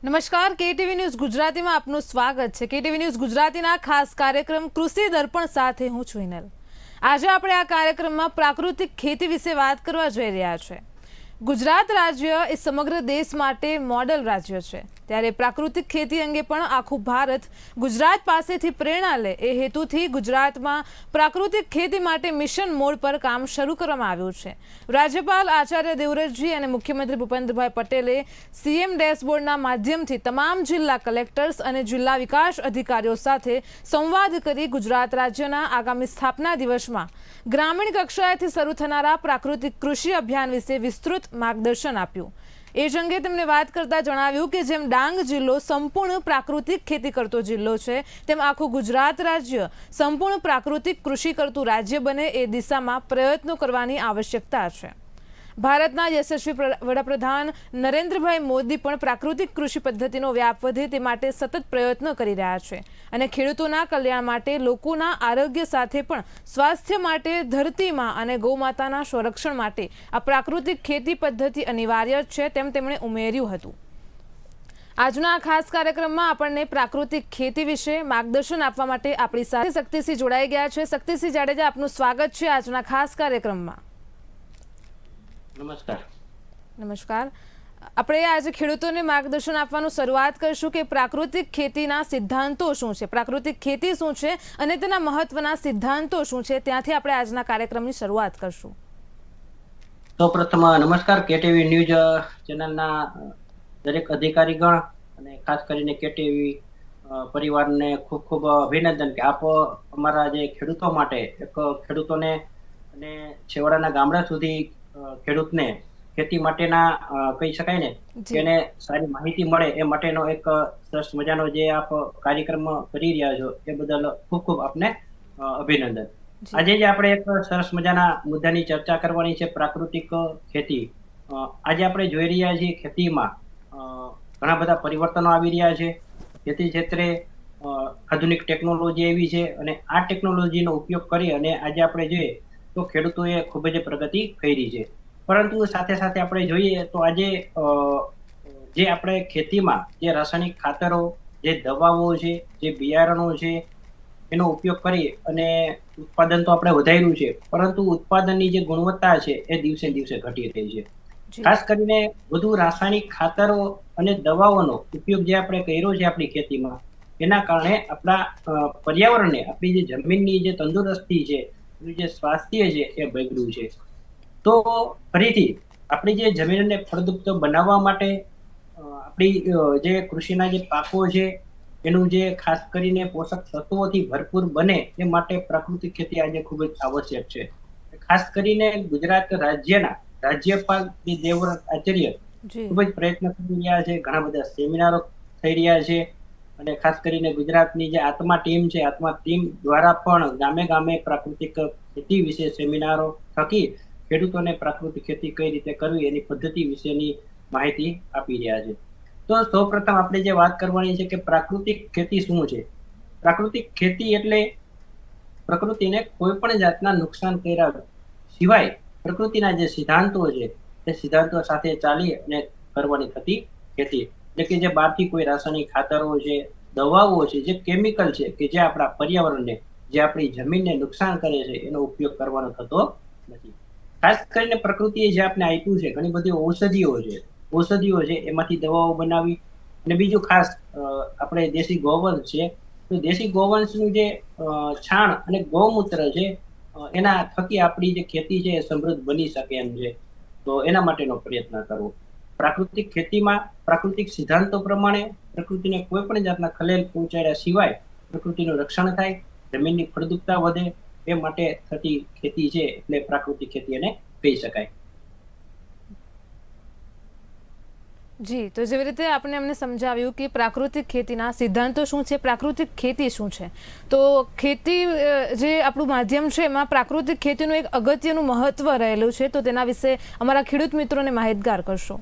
નમસ્કાર, KTV news ગુજરાતીમાં આપનું સ્વાગત છે। કેટીવી ન્યૂઝ ગુજરાતીના ખાસ કાર્યક્રમ કૃષિ દર્પણ સાથે હું છું હિનલ। આજે આપણે આ કાર્યક્રમમાં પ્રાકૃતિક ખેતી વિશે વાત કરવા જઈ રહ્યા છે। ગુજરાત રાજ્ય એ સમગ્ર દેશ માટે મોડેલ રાજ્ય છે, ત્યારે પ્રાકૃતિક ખેતી અંગે પણ આખું ભારત ગુજરાત પાસેથી પ્રેરણા લે એ હેતુથી ગુજરાતમાં પ્રાકૃતિક ખેતી માટે મિશન મોડ પર કામ શરૂ કરવામાં આવ્યું છે। રાજ્યપાલ આચાર્ય દેવવ્રતજી અને મુખ્યમંત્રી ભૂપેન્દ્રભાઈ પટેલે સીએમ ડેશબોર્ડના માધ્યમથી તમામ જિલ્લા કલેક્ટર્સ અને જિલ્લા વિકાસ અધિકારીઓ સાથે સંવાદ કરી ગુજરાત રાજ્યના આગામી સ્થાપના દિવસમાં ગ્રામીણ કક્ષાએથી શરૂ થનારા પ્રાકૃતિક કૃષિ અભિયાન વિશે વિસ્તૃત માર્ગદર્શન આપ્યું। એ જ અંગે તેમણે વાત કરતા જણાવ્યું કે જેમ ડાંગ જિલ્લો સંપૂર્ણ પ્રાકૃતિક ખેતી કરતો જિલ્લો છે, તેમ આખું ગુજરાત રાજ્ય સંપૂર્ણ પ્રાકૃતિક કૃષિ કરતું રાજ્ય બને એ દિશામાં પ્રયત્નો કરવાની આવશ્યકતા છે। ભારતના યશસ્વી વડાપ્રધાન નરેન્દ્રભાઈ મોદી પણ પ્રાકૃતિક કૃષિ પદ્ધતિનો વ્યાપ વધે તે માટે સતત પ્રયત્નો કરી રહ્યા છે અને ખેડૂતોના કલ્યાણ માટે, લોકોના આરોગ્ય સાથે પણ સ્વાસ્થ્ય માટે, ધરતીમાં અને ગૌમાતાના સંરક્ષણ માટે આ પ્રાકૃતિક ખેતી પદ્ધતિ અનિવાર્ય છે, તેમ તેમણે ઉમેર્યું હતું। આજના આ ખાસ કાર્યક્રમમાં આપણને પ્રાકૃતિક ખેતી વિશે માર્ગદર્શન આપવા માટે આપણી સાથે શક્તિસિંહ જોડાઈ ગયા છે। શક્તિસિંહ જાડેજા, આપનું સ્વાગત છે આજના ખાસ કાર્યક્રમમાં। નમસ્કાર। આપણે આજે ખેડૂતોને માર્ગદર્શન આપવાનું શરૂઆત કરશું કે પ્રાકૃતિક ખેતીના સિદ્ધાંતો શું છે, પ્રાકૃતિક ખેતી શું છે અને તેના મહત્વના સિદ્ધાંતો શું છે, ત્યાંથી આપણે આજના કાર્યક્રમની શરૂઆત કરશું। સૌપ્રથમ નમસ્કાર કેટીવી ન્યૂઝ ચેનલના દરેક અધિકારીગણ અને ખાસ કરીને કેટીવી પરિવારને ખૂબ ખૂબ અભિનંદન કે આપ અમારા જે ખેડૂતો માટે એક ખેડૂતોને અને છેવાડાના ગામડા સુધી ખેડૂતને ખેતી માટેના કહી શકાય ને કે એને સારી માહિતી મળે એ માટેનો એક સરસ મજાનો જે આપ કાર્યક્રમ કરી રહ્યા છો એ બદલ ખૂબ ખૂબ આપને અભિનંદન। આજે જે આપણે એક સરસ મજાના મુદ્દાની ચર્ચા કરવાની છે, પ્રાકૃતિક ખેતી। આજે આપણે જોઈ રહ્યા છીએ ખેતીમાં ઘણા બધા પરિવર્તનો આવી રહ્યા છે। ખેતી ક્ષેત્રે આધુનિક ટેકનોલોજી એવી છે અને આ ટેકનોલોજીનો ઉપયોગ કરી અને આજે આપણે જોઈએ તો ખેડૂતોએ ખૂબ જ પ્રગતિ કરી છે, પરંતુ સાથે સાથે આપણે જોઈએ તો આજે જે આપણે ખેતીમાં જે રાસાયણિક ખાતરો, જે દવાઓ છે, જે બિયારણો છે, એનો ઉપયોગ કરી અને ઉત્પાદન તો આપણે વધાર્યું છે, પરંતુ ઉત્પાદનની જે ગુણવત્તા છે એ દિવસે દિવસે ઘટી રહી છે। ખાસ કરીને વધુ રાસાયણિક ખાતરો અને દવાઓનો ઉપયોગ જે આપણે કર્યો છે આપણી ખેતીમાં, એના કારણે આપણા પર્યાવરણને, આપણી જે જમીનની જે તંદુરસ્તી છે, જે સ્વાસ્થ્ય છે એ બગડ્યું છે। તો ફરીથી આપણી જે જમીનને ફળદ્રુપ બનાવવા માટે આપણી જે કૃષિના જે પાકો છે એનું જે ખાસ કરીને પોષક તત્વોથી ભરપૂર બને એ માટે પ્રાકૃતિક ખેતી આજે ખૂબ જ આવશ્યક છે। ખાસ કરીને ગુજરાત રાજ્યના રાજ્યપાલ શ્રી દેવવ્રત આચાર્ય ખૂબ જ પ્રયત્ન કરી રહ્યા છે, ઘણા બધા સેમિનારો થઈ રહ્યા છે અને ખાસ કરીને ગુજરાતની જે આત્મા ટીમ છે, આત્મા ટીમ દ્વારા પણ ગામે ગામે પ્રાકૃતિક ખેતી વિશે સેમિનારો થકી ખેડૂતોને પ્રાકૃતિક ખેતી કઈ રીતે કરવી એની પદ્ધતિ વિશેની માહિતી આપી રહ્યા છે। તો સૌપ્રથમ આપણે જે વાત કરવાની છે કે પ્રાકૃતિક ખેતી શું છે। પ્રાકૃતિક ખેતી એટલે પ્રકૃતિને કોઈ પણ જાતના નુકસાન કર્યા સિવાય પ્રકૃતિના જે સિદ્ધાંતો છે એ સિદ્ધાંતો સાથે ચાલી અને કરવાની થતી ખેતી, એટલે કે જે બહારથી કોઈ રાસાયણિક ખાતરો છે, દવાઓ છે, જે કેમિકલ છે કે જે આપણા પર્યાવરણને, જે આપણી જમીનને નુકસાન કરે છે એનો ઉપયોગ કરવાનો થતો નથી। ખાસ કરીને પ્રકૃતિએ જે આપણે આપ્યું છે, ઘણી બધી ઔષધિઓ છે એમાંથી દવાઓ બનાવી અને બીજું ખાસ આપણે દેશી ગોવંશ છે, તો દેશી ગોવંશનું જે છાણ અને ગૌમૂત્ર છે એના થકી આપણી જે ખેતી છે એ સમૃદ્ધ બની શકે એમ છે, તો એના માટેનો પ્રયત્ન કરવો। પ્રાકૃતિક ખેતીમાં પ્રાકૃતિક સિદ્ધાંતો પ્રમાણે પ્રકૃતિને કોઈ પણ જાતના ખલેલ પહોંચાડ્યા સિવાય પ્રકૃતિનું રક્ષણ થાય, જમીનની ફળદ્રુપતા વધે, એ માટે થતી ખેતી છે એટલે પ્રાકૃતિક ખેતી એને કહી શકાય। જી, તો જેવી રીતે આપણે અમને સમજાવ્યું કે પ્રાકૃતિક ખેતીના સિદ્ધાંતો શું છે, પ્રાકૃતિક ખેતી શું છે, તો ખેતી જે આપણું માધ્યમ છે એમાં પ્રાકૃતિક ખેતીનું એક અગત્યનું મહત્વ રહેલું છે, તો તેના વિશે અમારા ખેડૂત મિત્રોને માહિતગાર કરશો।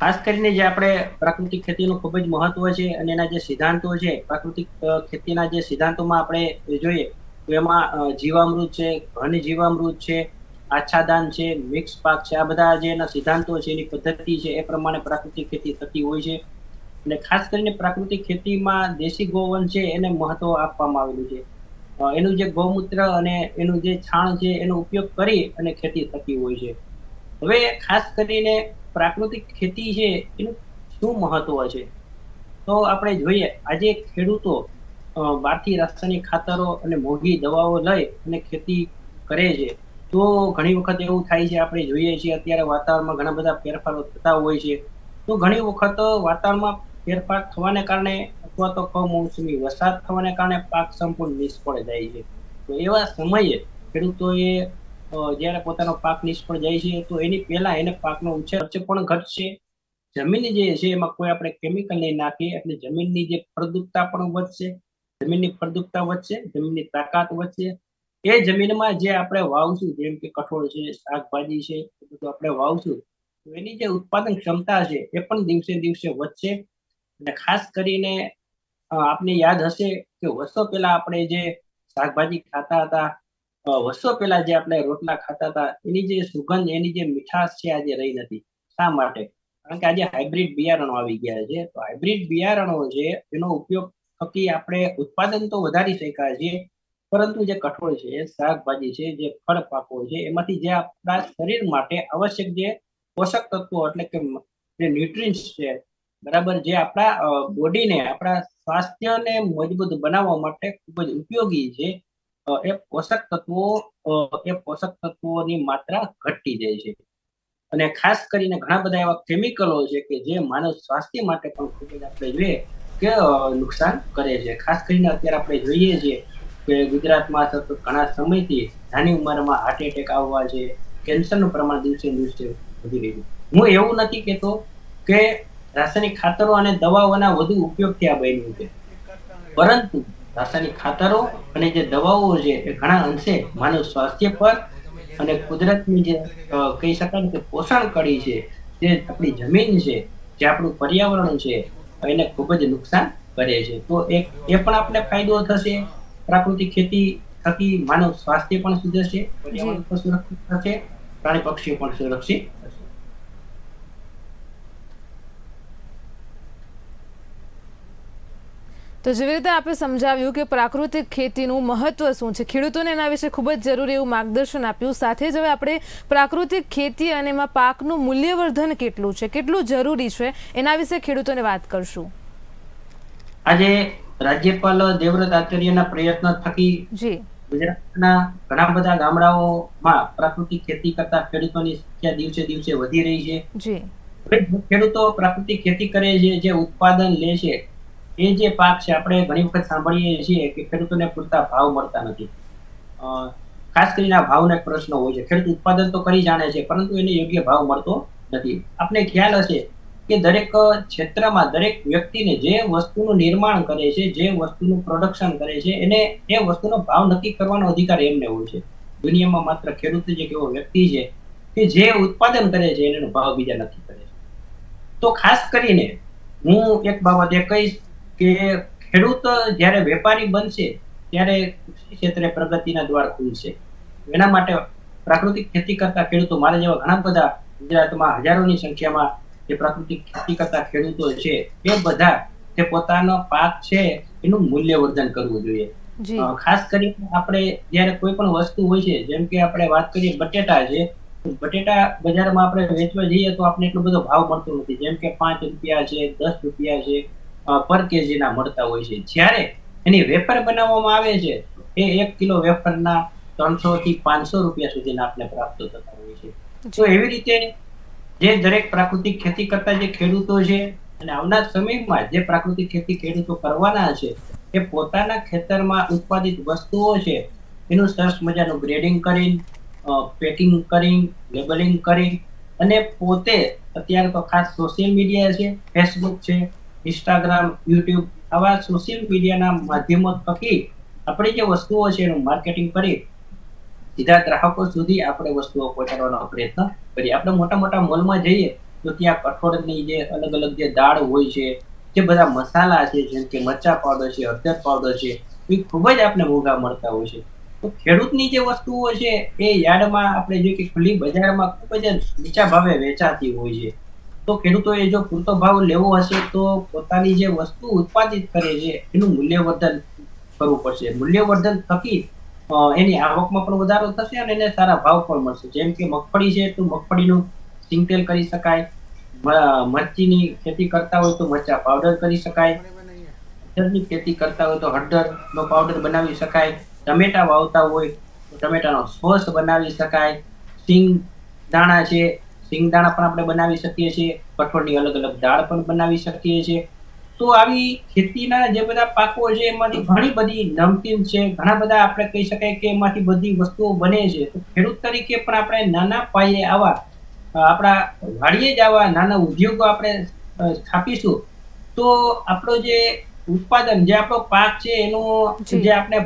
ખાસ કરીને જે આપણે પ્રાકૃતિક ખેતીનું ખૂબ જ મહત્વ છે અને એના જે સિદ્ધાંતો છે, પ્રાકૃતિક ખેતીના જે સિદ્ધાંતોમાં આપણે જોઈએ તો એમાં જીવામૃત છે, ઘન જીવામૃત છે, આચ્છાદન છે, મિક્સ પાક છે, આ બધા જે એના સિદ્ધાંતો છે, એની પદ્ધતિ છે એ પ્રમાણે પ્રાકૃતિક ખેતી થતી હોય છે। અને ખાસ કરીને પ્રાકૃતિક ખેતીમાં દેશી ગોવંશ છે એને મહત્વ આપવામાં આવેલું છે. એનું જે ગૌમૂત્ર અને એનું જે છાણ છે એનો ઉપયોગ કરી અને ખેતી થતી હોય છે. હવે ખાસ કરીને પ્રાકૃતિક ખેતી છે એનું શું મહત્વ છે? તો આપણે જોઈએ આજે ખેડૂતો બહારથી રાસાયણિક ખાતરો અને મોંઘી દવાઓ લઈ અને ખેતી કરે છે. તો ઘણી વખત એવું થાય છે, આપણે જોઈએ છીએ અત્યારે વાતાવરણમાં ઘણા બધા ફેરફારો થતા હોય છે. તો ઘણી વખત વાતાવરણમાં ફેરફાર થવાને કારણે અથવા તો કમોસમી વરસાદ થવાને કારણે પાક સંપૂર્ણ નિષ્ફળ જાય છે. તો એવા સમયે ખેડૂતોએ જ્યારે પોતાનો પાક નિષ્ફળ જાય છે તો એની પહેલા એને પાકનો ઉછેર ખર્ચ પણ ઘટશે. જમીન જે છે એમાં કોઈ આપણે કેમિકલ નહીં નાખીએ એટલે જમીનની જે ફળદ્રુપતા પણ વધશે. જમીનની ફળદ્રુપતા વધશે, જમીનની તાકાત વધશે. એ જમીનમાં જે આપણે વાવશું, જેમ કે કઠોળ છે, શાકભાજી છે, એ બધું આપણે વાવશું તો એની જે ઉત્પાદન ક્ષમતા છે એ પણ દિવસે દિવસે વધશે. અને ખાસ કરીને આપને યાદ હશે કે વર્ષો પહેલા આપણે જે શાકભાજી ખાતા હતા, વર્ષો પહેલા જે આપણે રોટલા ખાતા હતા, એની જે સુગંધ, એની જે મીઠાશ છે આજે રહી નથી. શા માટે? કારણ કે આજે હાઇબ્રિડ બિયારણો આવી ગયા છે. તો હાઇબ્રિડ બિયારણો છે એનો ઉપયોગ થકી આપણે ઉત્પાદન તો વધારી શક્યા છીએ, પરંતુ જે કઠોળ છે, શાકભાજી છે, જે ફળ પાકો છે, એમાંથી જે આપણા શરીર માટે આવશ્યક જે પોષક તત્વો એટલે કે જે ન્યુટ્રિન્ટ્સ છે, બરાબર, જે આપણા બોડીને, આપણા સ્વાસ્થ્યને મજબૂત બનાવવા માટે ખૂબ જ ઉપયોગી છે, એ પોષક તત્વોની માત્રા ઘટતી જાય છે. અને ખાસ કરીને ઘણા બધા એવા કેમિકલો છે કે જે માનવ સ્વાસ્થ્ય માટે પણ ખૂબ જ આપણે જોઈએ કે નુકસાન કરે છે. ખાસ કરીને અત્યારે આપણે જોઈએ છીએ કે ગુજરાતમાં સતત ઘણા સમયથી નાની ઉંમરમાં હાર્ટ એટેક આવવા છે, કેન્સરનું પ્રમાણ દિવસે ને દિવસે વધી રહ્યું છે. હું એવું નથી કહેતો કે રાસાયણિક ખાતરો અને દવાઓના વધુ ઉપયોગથી આ બન્યું છે, પરંતુ રાસાયણિક ખાતરો અને જે દવાઓ છે એ ઘણા અંશે માનવ સ્વાસ્થ્ય પર અને કુદરતની જે કહી શકાય કે પોષણ કડી છે, જે આપણી જમીન છે, જે આપણું પર્યાવરણ છે, એને ખૂબ જ નુકસાન કરે છે. તો એ પણ આપણે ફાયદો થશે. પ્રાકૃતિક ખેતી થકી માનવ સ્વાસ્થ્ય પણ સુધરશે, જી. પર્યાવરણ પણ સુરક્ષિત થશે, પ્રાણી પક્ષીઓ પણ સુરક્ષિત થશે. તો જેવી રીતે આપણે સમજાવ્યું કે પ્રાકૃતિક ખેતીનું મહત્વ શું છે, ખેડૂતોને એના વિશે ખૂબ જ જરૂરી એવું માર્ગદર્શન આપ્યું. સાથે જ હવે આપણે પ્રાકૃતિક ખેતી અને એમાં પાકનું મૂલ્યવર્ધન કેટલું છે, કેટલું જરૂરી છે, એના વિશે ખેડૂતોને વાત કરશું. આજે રાજ્યપાલ દેવવ્રત આચાર્યના પ્રયત્ન થકી જી. ગુજરાતના ઘણા બધા ગામડાઓમાં પ્રાકૃતિક ખેતી કરતા ખેડૂતોની સંખ્યા દિવસે દિવસે વધી રહી છે. જી. ખેડૂતો પ્રાકૃતિક ખેતી કરે છે, જે ઉત્પાદન લે છે, એ જે પાક છે, આપણે ઘણી વખત સાંભળીએ છીએ કે ખેડૂતોને પૂરતા ભાવ મળતા નથી. ખાસ કરીને આ ભાવનો એક પ્રશ્ન હોય છે. ખેડૂત ઉત્પાદન તો કરી જાણે છે, પરંતુ એને યોગ્ય ભાવ મળતો નથી. આપને ખ્યાલ હશે કે દરેક ક્ષેત્રમાં દરેક વ્યક્તિને જે વસ્તુનું નિર્માણ કરે છે, જે વસ્તુનું પ્રોડક્શન કરે છે, એને એ વસ્તુનો ભાવ નક્કી કરવાનો અધિકાર એમને હોય છે. દુનિયામાં માત્ર ખેડૂત જ એક એવો વ્યક્તિ છે કે જે ઉત્પાદન કરે છે એનો ભાવ બીજા નક્કી કરે છે. તો ખાસ કરીને હું એક બાબત એ કહીશ કે ખેડૂત જ્યારે વેપારી બનશે ત્યારે કૃષિ ક્ષેત્રે પ્રગતિના દ્વાર ખુલશે. એના માટે પ્રાકૃતિક ખેતી કરતા ખેડૂતો, મારા જેવા ઘણા બધા ગુજરાતમાં હજારોની સંખ્યામાં જે પ્રાકૃતિક ખેતી કરતા ખેડૂતો છે, એ બધા જે પોતાનો પાક છે એનું મૂલ્યવર્ધન કરવું જોઈએ. ખાસ કરીને આપણે જ્યારે કોઈ પણ વસ્તુ હોય છે, જેમ કે આપણે વાત કરીએ બટેટા છે, બટેટા બજારમાં આપણે વેચવા જઈએ તો આપણે એટલો બધો ભાવ મળતો નથી. જેમ કે 5 રૂપિયા છે, 10 રૂપિયા છે પર કેજી ના મળતા હોય છે. જ્યારે એની વેફર બનાવવામાં આવે છે એ 1 કિલો વેફરના 300 થી 500 રૂપિયા સુધીના આપણે પ્રાપ્ત થતા હોય છે. તો એવી રીતે જે દરેક પ્રાકૃતિક ખેતી કરતા જે ખેડૂતો છે અને આવનાર સમયમાં જે પ્રાકૃતિક ખેતી ખેડૂતો કરવાના છે, એ પોતાના ખેતરમાં ઉત્પાદિત વસ્તુઓ છે એનું સરસ મજાનું ગ્રેડિંગ કરી, પેકિંગ કરી, લેબલિંગ કરી અને પોતે અત્યારે તો ખાસ સોશિયલ મીડિયા છે, ફેસબુક છે, ઇન્સ્ટાગ્રામ, યુટ્યુબ, આવા સોશિયલ મીડિયાના માધ્યમો થકી આપણે જે વસ્તુઓ છે એનું માર્કેટિંગ કરી સીધા ગ્રાહકો સુધી આપણે વસ્તુઓ પહોંચાડવાનો પ્રયત્ન કરીએ. આપણે મોટા મોટા મોલમાં જઈએ તો ત્યાં કઠોળની જે અલગ અલગ જે દાળ હોય છે, જે બધા મસાલા છે, જેમ કે મરચા પાવડર છે, હળદર પાવડર છે, એ ખૂબ જ આપણે મોંઘા મળતા હોય છે. તો ખેડૂતની જે વસ્તુઓ છે એ યાર્ડમાં આપણે જોઈએ કે ખુલ્લી બજારમાં ખૂબ જ નીચા ભાવે વેચાતી હોય છે. તો ખેડૂતોએ જો પૂરતો ભાવ લેવો હશે તો પોતાની જે વસ્તુ ઉત્પાદિત કરે છે એનું મૂલ્યવર્ધન કરવું પડશે. મૂલ્યવર્ધન થકી એની આવકમાં પણ વધારો થશે અને એને સારા ભાવ પણ મળશે. જેમ કે મગફળી છે તો મગફળીનું સિંગતેલ કરી શકાય, મરચીની ખેતી કરતા હોય તો મરચા પાવડર કરી શકાય, હળદરની ખેતી કરતા હોય તો હળદરનો પાવડર બનાવી શકાય, ટમેટા વાવતા હોય તો ટમેટાનો સોસ બનાવી શકાય, સિંગ દાણા છે, સિંગ દાણા પણ આપણે બનાવી શકીએ છીએ, કઠોળની અલગ અલગ દાળ પણ બનાવી શકીએ છીએ. તો આવી ખેતીના જે બધા પાકો છે એમાંથી ઘણી બધી નમકીન છે, ઘણા બધા આપણે કહી શકાય કે એમાંથી બધી વસ્તુઓ બને છે. તો ખેડૂત તરીકે પણ આપણે નાના પાયે આવા આપણા વાડીએ જ આવા નાના ઉદ્યોગો આપણે સ્થાપીશું તો આપણો જે ઉત્પાદન, જે આપણો પાક છે એનો જે આપણે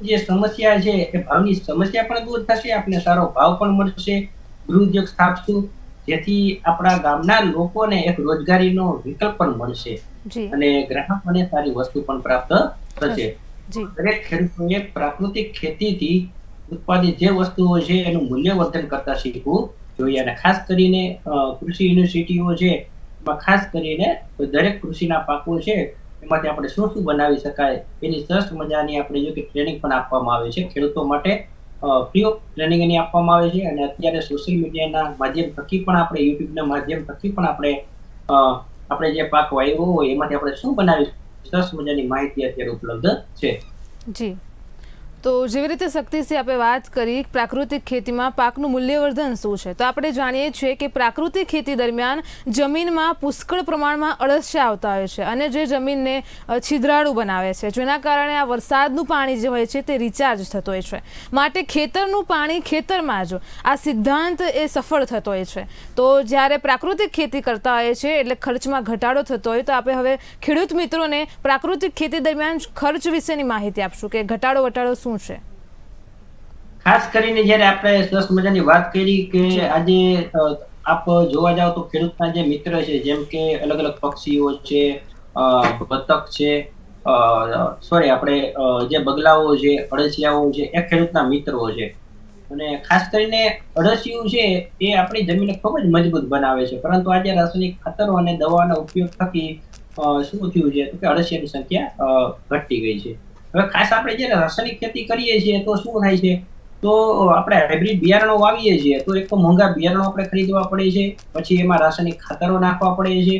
જે સમસ્યા છે એ ભાવની સમસ્યા પણ દૂર થશે, આપણે સારો ભાવ પણ મળશે, ગૃહ ઉદ્યોગ સ્થાપશું જેથી આપણા ગામના લોકોને એક રોજગારીનો વિકલ્પ પણ મળશે અને ગ્રાહકોને સારી વસ્તુ પણ પ્રાપ્ત થશે. દરેક ખેડૂતોએ પ્રાકૃતિક ખેતીથી ઉત્પાદિત જે વસ્તુઓ છે એનું મૂલ્યવર્ધન કરતા શીખવું જોઈએ અને ખાસ કરીને કૃષિ યુનિવર્સિટીઓ છે એમાં ખાસ કરીને દરેક કૃષિના પાકો છે એમાંથી આપણે શું શું બનાવી શકાય એની સરસ મજાની આપણે જો કે ટ્રેનિંગ પણ આપવામાં આવે છે ખેડૂતો માટે. ફ્રી ઓફ ટ્રેનિંગ એની આપવામાં આવે છે અને અત્યારે સોશિયલ મીડિયાના માધ્યમ થકી પણ આપણે યુટ્યુબના માધ્યમ થકી પણ આપણે જે પાક વાવ્યો હોય એમાંથી આપણે શું બનાવી સરસ મજાની માહિતી અત્યારે ઉપલબ્ધ છે. જી, તો જેવી રીતે શક્તિસિંહ આપણે વાત કરી પ્રાકૃતિક ખેતીમાં પાકનું મૂલ્યવર્ધન શું છે, તો આપણે જાણીએ છીએ કે પ્રાકૃતિક ખેતી દરમિયાન જમીનમાં પુષ્કળ પ્રમાણમાં અળસિયા આવતા હોય છે અને જે જમીનને છિદ્રાળુ બનાવે છે, જેના કારણે આ વરસાદનું પાણી જે હોય છે તે રિચાર્જ થતો હોય છે. માટે ખેતરનું પાણી ખેતરમાં જ, આ સિદ્ધાંત એ સફળ થતો હોય છે. તો જ્યારે પ્રાકૃતિક ખેતી કરતા હોય છે એટલે ખર્ચમાં ઘટાડો થતો હોય, તો આપણે હવે ખેડૂત મિત્રોને પ્રાકૃતિક ખેતી દરમિયાન ખર્ચ વિશેની માહિતી આપશું કે ઘટાડો વટાડો શું છે. ખાસ કરીને જ્યારે આપણે સરસ મજાની વાત કરી કે આજે આપ જોવા જાવ તો ખેડૂતના જે મિત્ર છે જેમ કે અલગ અલગ પક્ષીઓ છે, બતક છે, સોરી આપણે જે બગલાઓ છે, અળસિયાઓ છે એ ખેડૂતના મિત્રો છે. અને ખાસ કરીને અળસિયું છે એ આપણી જમીનને ખૂબ જ મજબૂત બનાવે છે, પરંતુ આજે રાસાયણિક ખાતરો અને દવાના ઉપયોગ થકી શું થયું છે તો કે અળસિયાની સંખ્યા ઘટતી ગઈ છે. હવે ખાસ આપણે જ્યારે રાસાયણિક ખેતી કરીએ છીએ તો શું થાય છે, તો આપણે હાઇબ્રિડ બિયારણો વાવીએ છીએ તો એક તો મોંઘા બિયારણો આપણે ખરીદવા પડે છે, પછી એમાં રાસાયણિક ખાતરો નાખવા પડે છે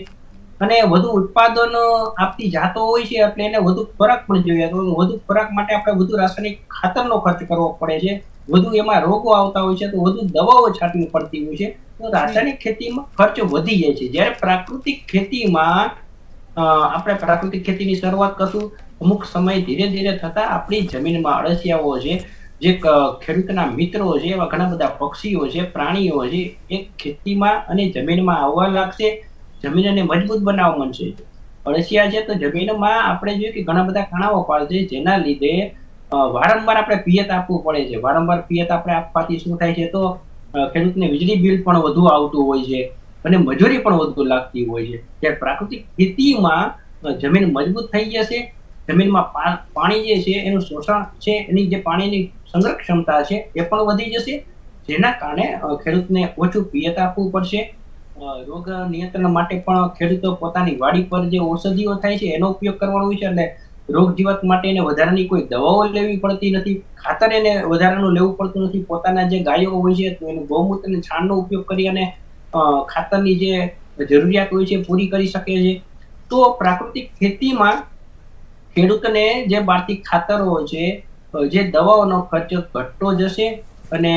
અને વધુ ઉત્પાદન આપતી જાતો હોય છે એટલે એને વધુ ખોરાક પણ જોઈએ. તો વધુ ખોરાક માટે આપણે વધુ રાસાયણિક ખાતરનો ખર્ચ કરવો પડે છે, વધુ એમાં રોગો આવતા હોય છે તો વધુ દવાઓ છાંટવી પડતી હોય છે. તો રાસાયણિક ખેતીમાં ખર્ચ વધી જાય છે. જ્યારે પ્રાકૃતિક ખેતીમાં આપણે પ્રાકૃતિક ખેતીની શરૂઆત કરશું, અમુક સમય ધીરે ધીરે થતા આપણી જમીનમાં અળસિયાઓ છે, જે ખેડૂતના મિત્રો છે, એવા ઘણા બધા પક્ષીઓ છે, પ્રાણીઓ છે, એ ખેતીમાં અને જમીનમાં આવવા લાગશે, જમીનને મજબૂત બનાવવા માંડશે. અળસિયા છે તો જમીનમાં આપણે જોઈએ કે ઘણા બધા કાણાઓ પાડશે, જેના લીધે વારંવાર આપણે પિયત આપવું પડે છે. વારંવાર પિયત આપણે આપવાથી શું થાય છે, તો ખેડૂતને વીજળી બિલ પણ વધુ આવતું હોય છે અને મજૂરી પણ વધુ લાગતી હોય છે. ત્યારે પ્રાકૃતિક ખેતીમાં જમીન મજબૂત થઈ જશે, જમીનમાં પાણી જે છે એનું શોષણ છે, એની જે પાણીની સંગ્રહ ક્ષમતા છે એ પણ વધી જશે, જેના કારણે ખેડૂતને ઓછું પિયત આપવું પડશે. રોગ નિયંત્રણ માટે પણ ખેડૂતો પોતાની વાડી પર જે ઔષધિઓ થાય છે એનો ઉપયોગ કરવાનો હોય છે, એટલે રોગ જીવાત માટે એને વધારાની કોઈ દવાઓ લેવી પડતી નથી, ખાતર એને વધારાનું લેવું પડતું નથી. પોતાના જે ગાયો હોય છે તો એનું ગૌમૂત્ર અને છાણનો ઉપયોગ કરી અને ખાતરની જે જરૂરિયાત હોય છે પૂરી કરી શકે છે. તો પ્રાકૃતિક ખેતીમાં ખેડૂતને જે બહારથી ખાતરો છે, જે દવાઓનો ખર્ચ ઘટતો જશે અને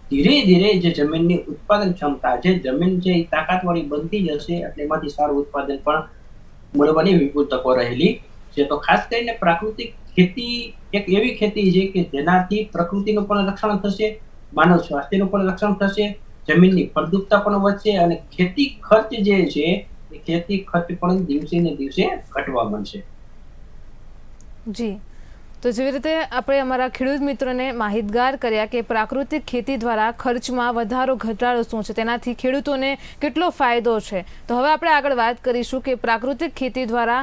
ધીરે ધીરે જે જમીનની ઉત્પાદન ક્ષમતા, જે જમીન છે એ તાકાતવાળી બનતી જશે એટલે એમાંથી સારું ઉત્પાદન પણ મળવાની વિપુલ તકો રહેલી છે. તો ખાસ કરીને પ્રાકૃતિક ખેતી એક એવી ખેતી છે કે જેનાથી પ્રકૃતિનું પણ રક્ષણ થશે, માનવ સ્વાસ્થ્યનું પણ રક્ષણ થશે, જમીનની ફળદ્રુપતા પણ વધશે અને ખેતી ખર્ચ જે છે એ ખેતી ખર્ચ પણ દિવસે ને દિવસે ઘટવા માંડશે. જી, તો જેવી રીતે આપણે અમારા ખેડૂત મિત્રોને માહિતગાર કર્યા કે પ્રાકૃતિક ખેતી દ્વારા ખર્ચમાં વધારો ઘટાડો શું છે, તેનાથી ખેડૂતોને કેટલો ફાયદો છે. તો હવે આપણે આગળ વાત કરીશું કે પ્રાકૃતિક ખેતી દ્વારા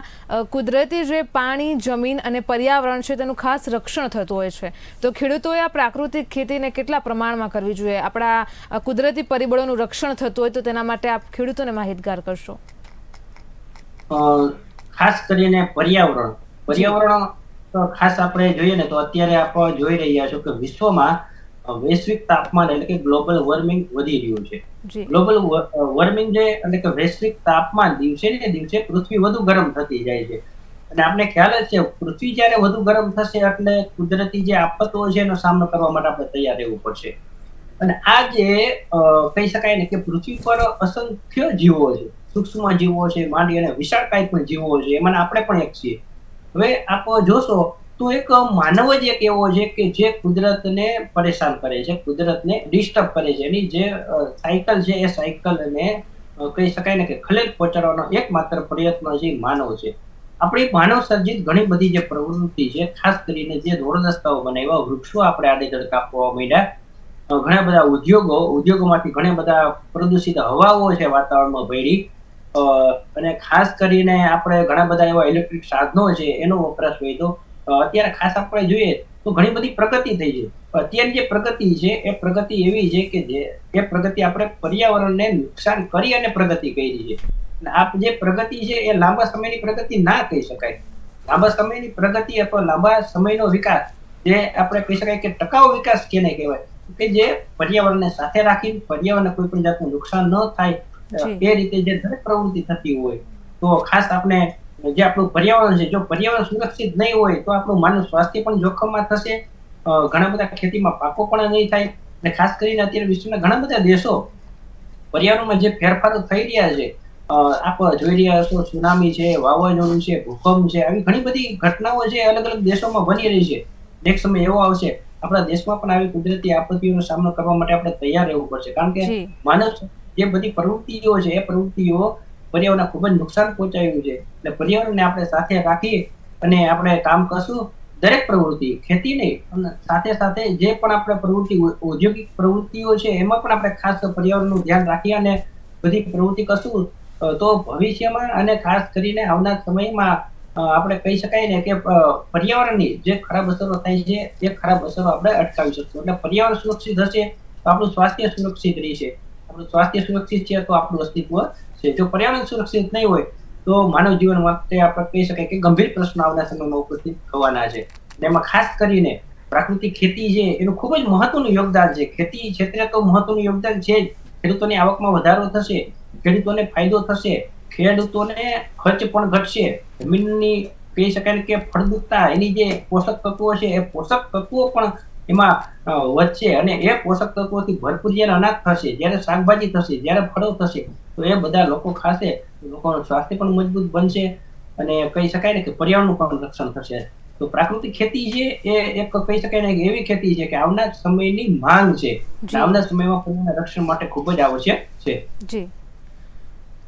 કુદરતી જે પાણી, જમીન અને પર્યાવરણ છે તેનું ખાસ રક્ષણ થતું હોય છે. તો ખેડૂતોએ આ પ્રાકૃતિક ખેતીને કેટલા પ્રમાણમાં કરવી જોઈએ, આપણા કુદરતી પરિબળોનું રક્ષણ થતું હોય તો તેના માટે આપ ખેડૂતોને માહિતગાર કરશો. ખાસ કરીને પર્યાવરણ તો ખાસ આપણે જોઈએ ને તો અત્યારે આપણે જોઈ રહ્યા છો કે વિશ્વમાં વૈશ્વિક તાપમાન એટલે કે ગ્લોબલ વોર્મિંગ વધી રહ્યું છે. ગ્લોબલ વોર્મિંગ જે એટલે કે વૈશ્વિક તાપમાન દિવસે ને દિવસે પૃથ્વી વધુ ગરમ થતી જાય છે અને આપણે ખ્યાલ જ છે પૃથ્વી જ્યારે વધુ ગરમ થશે એટલે કુદરતી જે આફતો છે એનો સામનો કરવા માટે આપણે તૈયાર રહેવું પડશે. અને આ જે કહી શકાય ને કે પૃથ્વી પર અસંખ્ય જીવો છે, સૂક્ષ્મ જીવો છે, માંડી અને વિશાળકાય પણ જીવો છે, એમાં આપણે પણ એક છીએ. હવે આપ જોશો તો એક માનવ જ એક એવો છે કે જે કુદરતને પરેશાન કરે છે, કુદરતને ડિસ્ટર્બ કરે છે. એની જે સાયકલ છે એ સાયકલને કહી શકાય ને કે ખલેલ પહોંચાડવાનો એકમાત્ર પ્રયત્ન છે માનવ છે. આપણી માનવ સર્જિત ઘણી બધી જે પ્રવૃત્તિ છે, ખાસ કરીને જે રોડ રસ્તાઓ બનાવ્યા, વૃક્ષો આપણે આડેધડ કાપવા માંડ્યા, ઘણા બધા ઉદ્યોગોમાંથી ઘણા બધા પ્રદૂષિત હવાઓ છે વાતાવરણમાં ભળી, અને ખાસ કરીને આપણે ઘણા બધા એવા ઇલેક્ટ્રિક સાધનો છે એનો વપરાશ હોય તો અત્યારે ખાસ આપણે જોઈએ તો ઘણી બધી પ્રગતિ થઈ છે. અત્યારે જે પ્રગતિ છે એ પ્રગતિ એવી છે કે એ પ્રગતિ આપણે પર્યાવરણને નુકસાન કરી અને પ્રગતિ કરી છે. આ જે પ્રગતિ છે એ લાંબા સમયની પ્રગતિ ના કહી શકાય. લાંબા સમયની પ્રગતિ અથવા લાંબા સમયનો વિકાસ જે આપણે કહી શકાય કે ટકાઉ વિકાસ કેને કહેવાય, કે જે પર્યાવરણને સાથે રાખી પર્યાવરણને કોઈ પણ જાતનું નુકસાન ન થાય એ રીતે જે દરેક પ્રવૃત્તિ થતી હોય તો ખાસ આપણે જે આપણું પર્યાવરણ છે, જો પર્યાવરણ સુરક્ષિત નહીં હોય તો આપણું માનવ સ્વાસ્થ્ય પણ જોખમમાં થશે, ઘણા બધા ખેતીમાં પાકો પણ નહીં થાય. અને ખાસ કરીને અત્યારે વિશ્વના ઘણા બધા દેશો પર્યાવરણમાં જે ફેરફારો થઈ રહ્યા છે, આપ જોઈ રહ્યા છો સુનામી છે, વાવાઝોડું છે, ભૂકંપ છે, આવી ઘણી બધી ઘટનાઓ છે અલગ અલગ દેશોમાં બની રહી છે. એક સમય એવો આવશે આપણા દેશમાં પણ આવી કુદરતી આપત્તિઓનો સામનો કરવા માટે આપણે તૈયાર રહેવું પડશે, કારણ કે માનવ જે બધી પ્રવૃત્તિઓ છે એ પ્રવૃત્તિઓ પર્યાવરણને ખૂબ જ નુકસાન પહોંચાડ્યું છે. એટલે પર્યાવરણને આપણે સાથે રાખી અને આપણે કામ કરશું. દરેક પ્રવૃત્તિ, ખેતી નહીં, સાથે સાથે જે પણ આપણે પ્રવૃત્તિ, ઔદ્યોગિક પ્રવૃત્તિઓ છે એમાં પણ આપણે ખાસ પર્યાવરણનું ધ્યાન રાખી અને બધી પ્રવૃત્તિ કરશું તો ભવિષ્યમાં અને ખાસ કરીને આવનાર સમયમાં આપણે કહી શકાય ને કે પર્યાવરણની જે ખરાબ અસરો થાય છે એ ખરાબ અસરો આપણે અટકાવી શકશું. એટલે પર્યાવરણ સુરક્ષિત હશે તો આપણું સ્વાસ્થ્ય સુરક્ષિત રહેશે, આપણું સ્વાસ્થ્ય સુરક્ષિત છે તો આપણું અસ્તિત્વ છે. જો પર્યાવરણ સુરક્ષિત નહીં હોય તો માનવ જીવન માટે આપણે કહી શકાય કે ગંભીર પ્રશ્નો આવનાર સમયમાં ઉપસ્થિત થવાના છે. એમાં ખાસ કરીને પ્રાકૃતિક ખેતી છે એનું ખૂબ જ મહત્વનું યોગદાન છે. ખેતી ક્ષેત્રે તો મહત્વનું યોગદાન છે જ. ખેડૂતોની આવકમાં વધારો થશે, ખેડૂતોને ફાયદો થશે, ખેડૂતોને ખર્ચ પણ ઘટશે, જમીનની કહી શકાય કે ફળદ્રુપતા, એની જે પોષક તત્વો છે એ પોષક તત્વો પણ એમાં વધશે અને એ પોષક તત્વોથી ભરપૂર જ્યારે અનાજ થશે, જ્યારે શાકભાજી થશે, જ્યારે ફળો થશે તો એ બધા લોકો ખાશે, લોકોનું સ્વાસ્થ્ય પણ મજબૂત બનશે અને કહી શકાય ને કે પર્યાવરણનું પણ રક્ષણ થશે. તો પ્રાકૃતિક ખેતી છે એ એક કહી શકાય ને કે એવી ખેતી છે કે આવનાર સમયની માંગ છે, આવનાર સમયમાં પર્યાવરણ રક્ષણ માટે ખૂબ જ આવશ્યક છે. જી,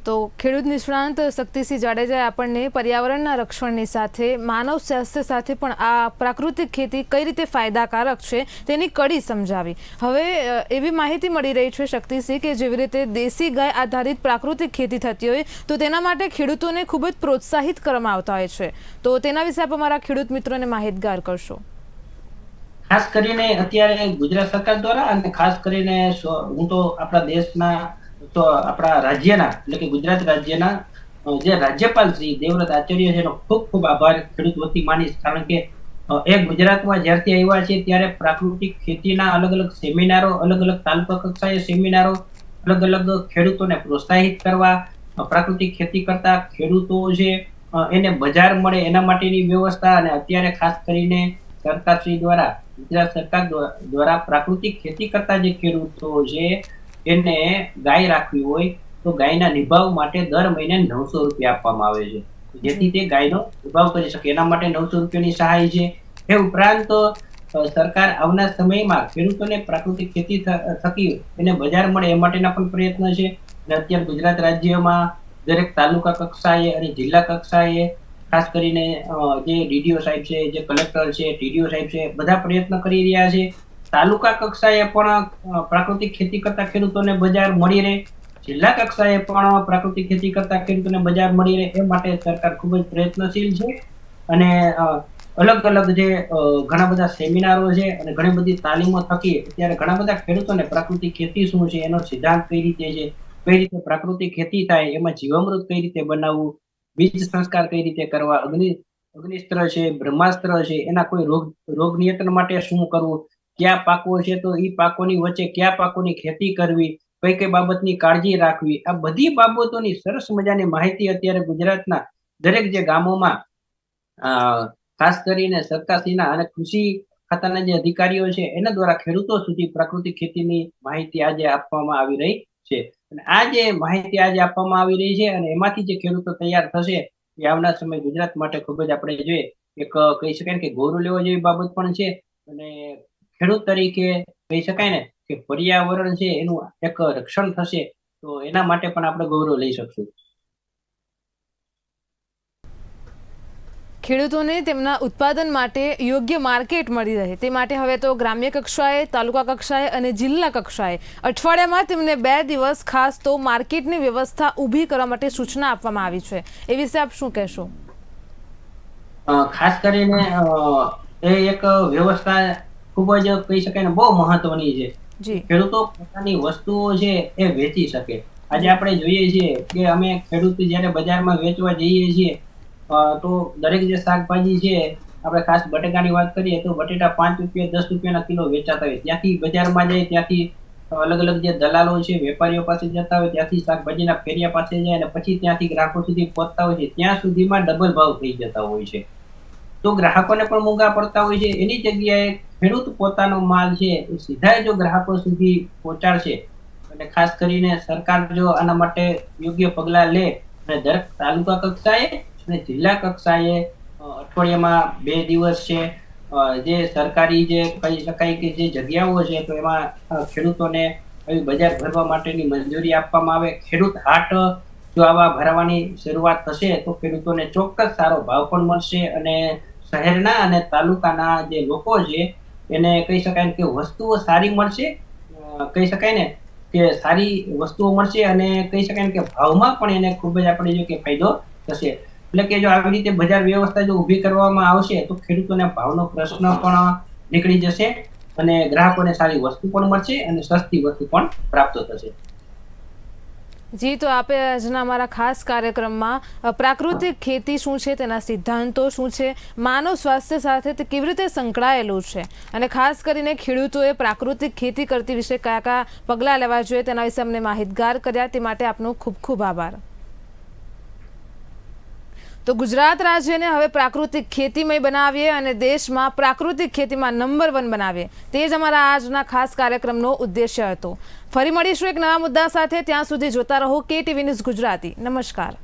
તો ખેડૂત નિષ્ણાંત શક્તિસિંહ જાડેજાએ આપણને પર્યાવરણના રક્ષણની સાથે માનવ સ્વાસ્થ્ય સાથે પણ આ પ્રાકૃતિક ખેતી કઈ રીતે ફાયદાકારક છે તેની કડી સમજાવી. હવે એવી માહિતી મળી રહી છે શક્તિસિંહ કે જેવી રીતે દેશી ગાય આધારિત પ્રાકૃતિક ખેતી થતી હોય તો તેના માટે ખેડૂતોને ખૂબ જ પ્રોત્સાહિત કરવામાં આવતા હોય છે. તો તેના વિશે આપ અમારા ખેડૂત મિત્રોને માહિતગાર કરશો. ખાસ કરીને અત્યારે ગુજરાત સરકાર દ્વારા અને ખાસ કરીને હું તો આપણા દેશના તો આપણા રાજ્યના એટલે કે ગુજરાત રાજ્યના જે રાજ્યપાલ શ્રી દેવવ્રત આચાર્ય છે એનો ખૂબ ખૂબ આભાર ખેડૂત વતી માનીશ, કારણ કે ગુજરાતમાં જ્યારથી આવ્યા છે ત્યારે પ્રાકૃતિક ખેતીના અલગ અલગ સેમિનારો, અલગ અલગ તાલુકા કક્ષાએ સેમિનારો, અલગ અલગ ખેડૂતોને પ્રોત્સાહિત કરવા, પ્રાકૃતિક ખેતી કરતા ખેડૂતો છે એને બજાર મળે એના માટેની વ્યવસ્થા, અને અત્યારે ખાસ કરીને સરકારશ્રી દ્વારા, ગુજરાત સરકાર દ્વારા પ્રાકૃતિક ખેતી કરતા જે ખેડૂતો છે એને ગાય રાખવી હોય તો ગાયના નિભાવ માટે દર મહિને 900 રૂપિયા આપવામાં આવે છે, જેથી તે ગાયનો નિભાવ કરી શકે. એના માટે 900 રૂપિયાની સહાય છે. એ ઉપરાંત સરકાર આવનાર સમયમાં ખેડૂતોને પ્રાકૃતિક ખેતી થકી એને બજાર મળે એ માટેના પણ પ્રયત્ન છે. અને અત્યારે ગુજરાત રાજ્યમાં દરેક તાલુકા કક્ષાએ અને જિલ્લા કક્ષાએ ખાસ કરીને જે ડીડીઓ સાહેબ છે, જે કલેક્ટર છે, ટીડીઓ સાહેબ છે, બધા પ્રયત્ન કરી રહ્યા છે. તાલુકા કક્ષાએ પણ પ્રાકૃતિક ખેતી કરતા ખેડૂતોને બજાર મળી રહે, જિલ્લા કક્ષાએ પણ પ્રાકૃતિક ખેતી કરતા ખેડૂતોને બજાર મળી રહે એ માટે સરકાર ખૂબ જ પ્રયત્નશીલ છે. અને અલગ અલગ જે ઘણા બધા સેમિનારો છે અને ઘણી બધી તાલીમો થકી અત્યારે ઘણા બધા ખેડૂતોને પ્રાકૃતિક ખેતી શું છે, એનો સિદ્ધાંત કઈ રીતે છે, કઈ રીતે પ્રાકૃતિક ખેતી થાય, એમાં જીવામૃત કઈ રીતે બનાવવું, બીજ સંસ્કાર કઈ રીતે કરવા, અગ્નિસ્ત્ર છે, બ્રહ્માસ્ત્ર છે, એના કોઈ રોગ નિયંત્રણ માટે શું કરવું, કયા પાકો છે તો એ પાકોની વચ્ચે કયા પાકોની ખેતી કરવી, કઈ કઈ બાબતની કાળજી રાખવી, આ બધી બાબતોની સરસ મજાની માહિતી અત્યારે ગુજરાતના દરેક જે ગામોમાં ખાસ કરીને સરકારશ્રીના અને કૃષિ ખાતાના જે અધિકારીઓ છે એના દ્વારા ખેડૂતો સુધી પ્રાકૃતિક ખેતીની માહિતી આજે આપવામાં આવી રહી છે. અને આ જે માહિતી આજે આપવામાં આવી રહી છે અને એમાંથી જે ખેડૂતો તૈયાર થશે એ આવનાર સમય ગુજરાત માટે ખૂબ જ આપણે જોઈએ એક કહી શકાય ને કે ગૌરવ લેવા જેવી બાબત પણ છે. અને ખેડૂત તરીકે કહી શકાય ને કે પર્યાવરણ છે એનું એક રક્ષણ થશે તો એના માટે પણ આપણે ગૌરવ લઈ શકશું. ખેડૂતોને તેમના ઉત્પાદન માટે યોગ્ય માર્કેટ મળી રહે તે માટે હવે તો ગ્રામ્ય કક્ષાએ, તાલુકા કક્ષાએ અને જિલ્લા કક્ષાએ અઠવાડિયામાં તેમને 2 દિવસ ખાસ તો માર્કેટની વ્યવસ્થા ઊભી કરવા માટે સૂચના આપવામાં આવી છે. એ વિશે આપ શું કહેશો? ખાસ કરીને એ એક વ્યવસ્થા ખૂબ જ કહી શકાય ને બહુ મહત્વની છે. ખેડૂતો પોતાની વસ્તુઓ છે એ વેચી શકે. આજે આપણે જોઈએ છીએ કે અમે ખેડૂત જયારે બજારમાં વેચવા જઈએ છીએ તો દરેક જે શાકભાજી છે, આપણે ખાસ બટેકાની વાત કરીએ તો બટેટા 5 રૂપિયા 10 રૂપિયાના કિલો વેચાતા હોય, ત્યાંથી બજારમાં જાય ત્યાંથી અલગ અલગ જે દલાલો છે, વેપારીઓ પાસે જતા હોય, ત્યાંથી શાકભાજીના ફેરિયા પાસે જાય અને પછી ત્યાંથી ગ્રાહકો સુધી પહોંચતા હોય છે, ત્યાં સુધીમાં ડબલ ભાવ થઈ જતા હોય છે. તો ગ્રાહકોને પણ મોંઘા પડતા હોય છે. એની જગ્યાએ ખેડૂત પોતાનો માલ છે એ સીધા જો ગ્રાહકો સુધી પહોંચાડશે અને ખાસ કરીને સરકાર જો આના માટે યોગ્ય પગલાં લે અને દરેક તાલુકા કક્ષાએ અને જિલ્લા કક્ષાએ અઠવાડિયામાં 2 દિવસ છે જે સરકારી જે કહી શકાય કે જે જગ્યાઓ છે તો એમાં ખેડૂતોને આવી બજાર ભરવા માટેની મંજૂરી આપવામાં આવે. ખેડૂત હાટ જો આવા ભરવાની શરૂઆત થશે તો ખેડૂતોને ચોક્કસ સારો ભાવ પણ મળશે અને શહેરના અને તાલુકાના જે લોકો છે એને કહી શકાય કે વસ્તુઓ સારી મળશે, કહી શકાય ને કે સારી વસ્તુઓ મળશે અને કહી શકાય કે ભાવમાં પણ એને ખૂબ જ આપણે જો કે ફાયદો થશે. એટલે કે જો આવી રીતે બજાર વ્યવસ્થા જો ઊભી કરવામાં આવશે તો ખેડૂતોને ભાવનો પ્રશ્ન પણ નીકળી જશે અને ગ્રાહકોને સારી વસ્તુ પણ મળશે અને સસ્તી વસ્તુ પણ પ્રાપ્ત થશે. જી, તો આપે આજના અમારા ખાસ કાર્યક્રમમાં પ્રાકૃતિક ખેતી શું છે, તેના સિદ્ધાંતો શું છે, માનવ સ્વાસ્થ્ય સાથે તે કેવી રીતે સંકળાયેલું છે અને ખાસ કરીને ખેડૂતોએ પ્રાકૃતિક ખેતી કરતી વિશે કયા કયા પગલાં લેવા જોઈએ તેના વિશે અમને માહિતગાર કર્યા. તે માટે આપનો ખૂબ ખૂબ આભાર. તો ગુજરાત રાજ્યને હવે પ્રાકૃતિક ખેતીમય બનાવીએ અને દેશમાં પ્રાકૃતિક ખેતીમાં નંબર 1 બનાવીએ, તે જ અમારા આજના ખાસ કાર્યક્રમનો ઉદ્દેશ્ય હતો. ફરી મળીશું એક નવા મુદ્દા સાથે. ત્યાં સુધી જોતા રહો KTV ન્યૂઝ ગુજરાતી. નમસ્કાર.